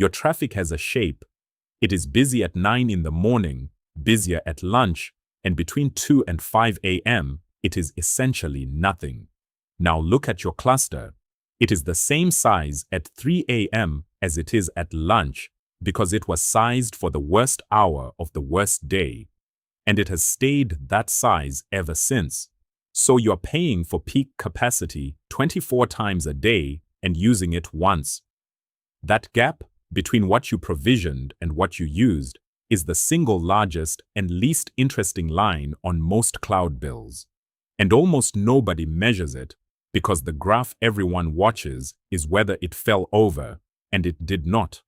Your traffic has a shape. It is busy at 9 in the morning, busier at lunch, and between 2 and 5 a.m., it is essentially nothing. Now look at your cluster. It is the same size at 3 a.m. as it is at lunch because it was sized for the worst hour of the worst day. And it has stayed that size ever since. So you're paying for peak capacity 24 times a day and using it once. That gap between what you provisioned and what you used is the single largest and least interesting line on most cloud bills. And almost nobody measures it because the graph everyone watches is whether it fell over, and it did not.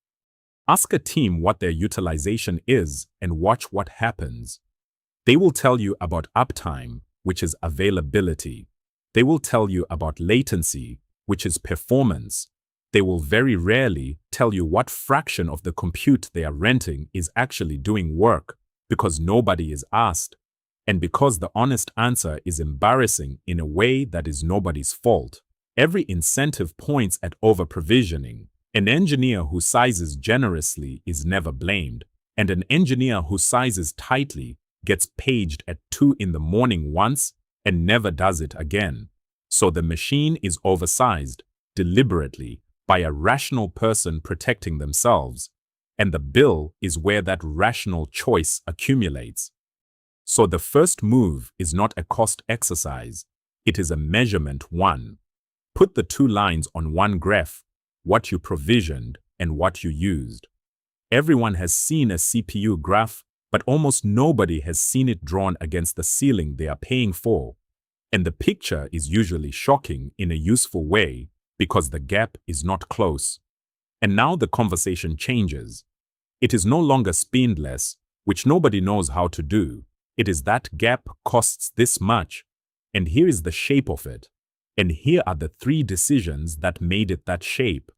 Ask a team what their utilization is and watch what happens. They will tell you about uptime, which is availability. They will tell you about latency, which is performance. They will very rarely tell you what fraction of the compute they are renting is actually doing work, because nobody is asked, and because the honest answer is embarrassing in a way that is nobody's fault. Every incentive points at over-provisioning. An engineer who sizes generously is never blamed, and an engineer who sizes tightly gets paged at 2 in the morning once and never does it again. So the machine is oversized, deliberately, by a rational person protecting themselves, and the bill is where that rational choice accumulates. So the first move is not a cost exercise, it is a measurement one. Put the two lines on one graph, what you provisioned and what you used. Everyone has seen a CPU graph, but almost nobody has seen it drawn against the ceiling they are paying for. And the picture is usually shocking in a useful way because the gap is not close. And now the conversation changes. It is no longer spendless, which nobody knows how to do. It is that gap costs this much, and here is the shape of it. And here are the 3 decisions that made it that shape.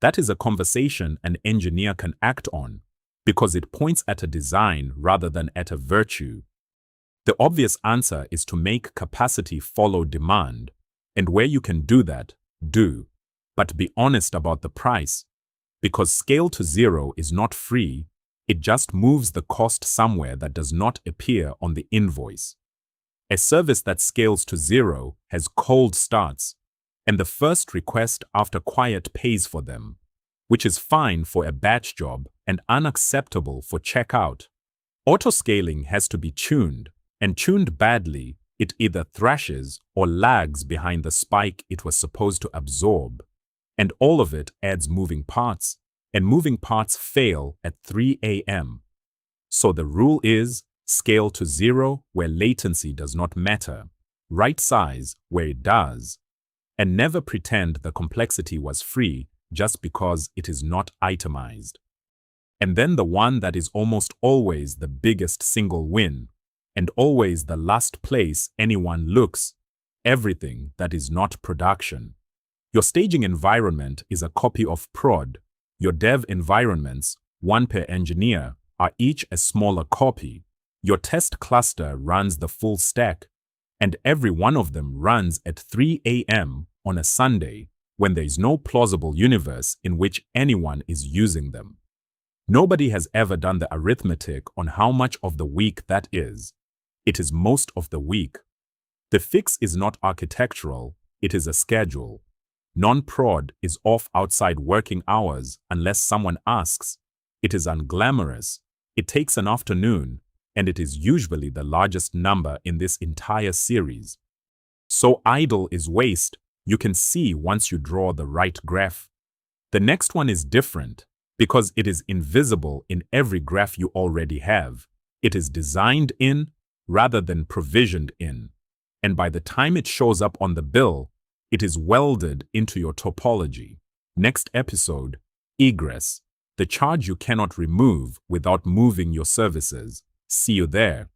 That is a conversation an engineer can act on, because it points at a design rather than at a virtue. The obvious answer is to make capacity follow demand, and where you can do that, do. But be honest about the price, because scale to zero is not free, it just moves the cost somewhere that does not appear on the invoice. A service that scales to zero has cold starts, and the first request after quiet pays for them, which is fine for a batch job and unacceptable for checkout. Autoscaling has to be tuned, and tuned badly, it either thrashes or lags behind the spike it was supposed to absorb. And all of it adds moving parts, and moving parts fail at 3 a.m. So the rule is, scale to zero where latency does not matter, right size where it does, and never pretend the complexity was free just because it is not itemized. And then the one that is almost always the biggest single win, and always the last place anyone looks, everything that is not production. Your staging environment is a copy of prod. Your dev environments, one per engineer, are each a smaller copy. Your test cluster runs the full stack, and every one of them runs at 3 a.m. on a Sunday when there is no plausible universe in which anyone is using them. Nobody has ever done the arithmetic on how much of the week that is. It is most of the week. The fix is not architectural, it is a schedule. Non-prod is off outside working hours unless someone asks. It is unglamorous. It takes an afternoon, and it is usually the largest number in this entire series. So idle is waste, you can see once you draw the right graph. The next one is different, because it is invisible in every graph you already have. It is designed in, rather than provisioned in. And by the time it shows up on the bill, it is welded into your topology. Next episode, egress, the charge you cannot remove without moving your services. See you there.